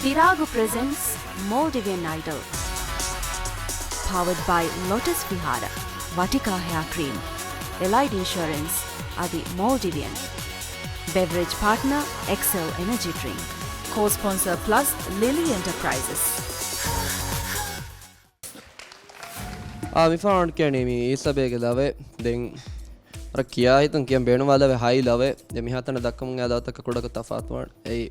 Virago presents Maldivian Idol. Powered by Lotus Vihara, Vatika Hair Cream, Elite Insurance, Adi Maldivian. Beverage partner, Excel Energy Drink. Co-sponsor plus Lily Enterprises. vi found kenemi isabege lave den rakiya hitun kiyan benu wala ve high lave de mi hatana dakkamun ya dawtaka kodaka tafat wan ei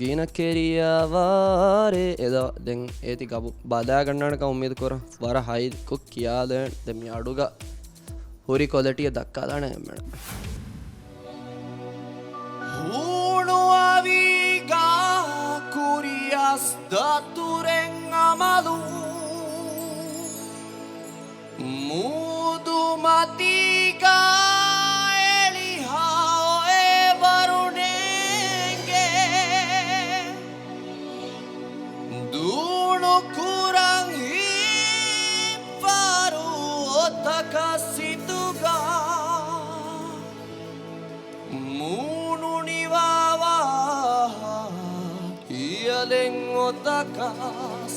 gina keriya ware eda den eti gabu bada gannana ka ummid kora wara high ko kiya den de mi aduga hori quality dakka dana emmena hunu aviga kurias daturen amalu mudu matiga eliha e varunenge dunu kurang hiparu otakasituga munu niwawa ialen otakas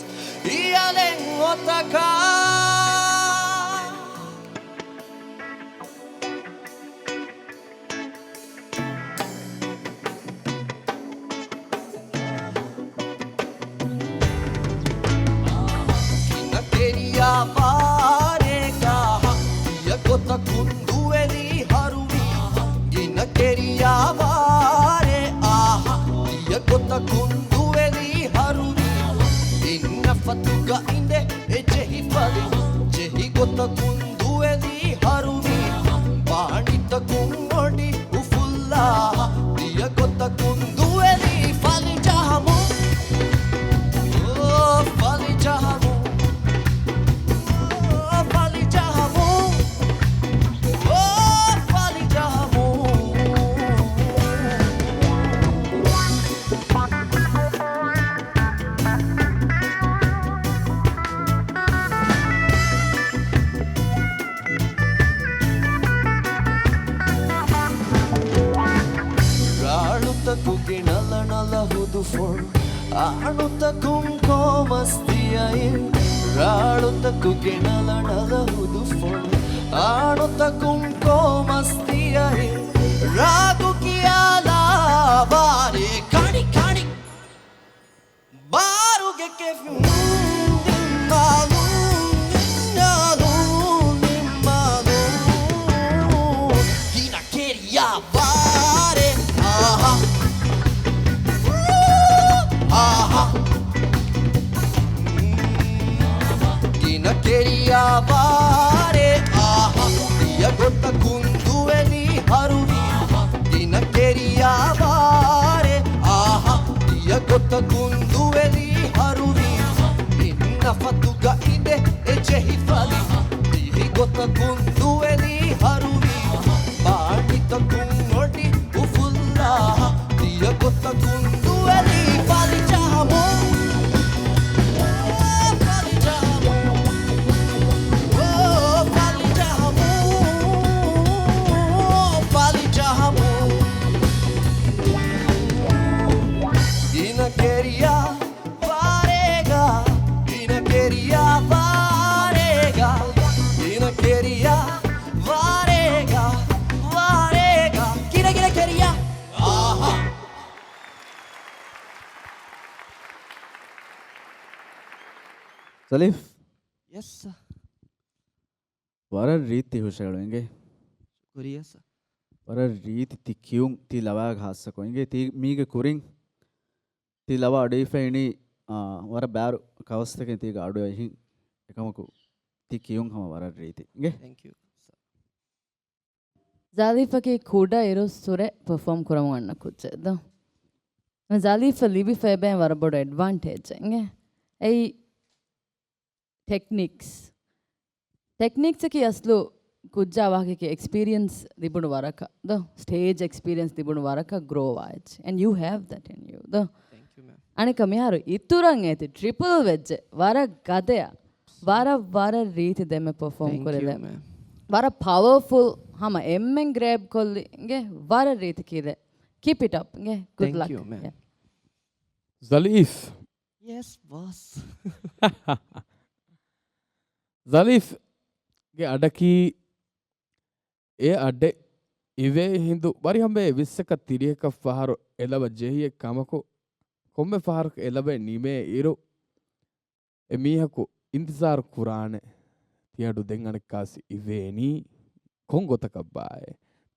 varega ya gota kundueli harumi gina keriya vare aha ya gota kundueli harumi inna fatuga inde ejehi fali jehi gota kundueli harumi paanita kummodi ufulla ya gota kundueli fali jahamu oh fali jahamu Kuke nala nala hudu for aano takum ko mastiyae ragu kiyala bare kani kani baruge ke malu nalu malu gina keriya bare aha aha keriya vare aha ya gota kundueli harumi dina keriya vare aha ya gota kundueli harumi inna fatuga inde ejehi fali dihi gota kundueli harumi paanita kummodi ufulla diya gota kundueli fali jahamu सलीफ yes sir वरा रीति हुशाड़ेंगे kuriya sir वरा रीति ती क्यों ती लवा घास सकोएंगे ती मीगे कुरिंग ती लवा अड़ी फेनी वरा बैर कवस्ते के ती गाड़ो यही एकमको ती क्यों हम वरा रीति गे thank you sir ज़ालिफ़ा खूडा इरो सुरे परफॉर्म करम करना कुछ दो मैं ज़ालिफ़ा लिबी फेबे वरा बड़ा एडवांटेज है ऐ टेक्निक्स की असलो कुछ जावाके के एक्सपीरियंस दिबुन वारका दो स्टेज एक्सपीरियंस दिबुन वारका grow wise and you have that in you do thank you ma'am आणि कमी यारो इतुरंग ऐते ट्रिपल वेज वारा गादया वारा रीति दे में परफॉर्म thank करे you ले ma'am वारा पावरफुल हम एम ग्रैब कोल्ली वारा रीति की they keep it up good Thank luck you, ma'am. Zalif. Yes, boss. Zalif ge adaki e adde ive hindu bari hambe vissaka tiriyeka faharu elava jehiye kamako komme faharu elave nime iru emihaku intizar kurane tiyadu den anekkasi iveni kongotakabbaye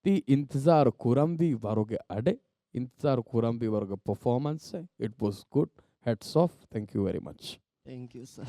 ti intizar kurambi waruge ade intizar kurambi waruge performance it was good hats off thank you very much Thank you, sir.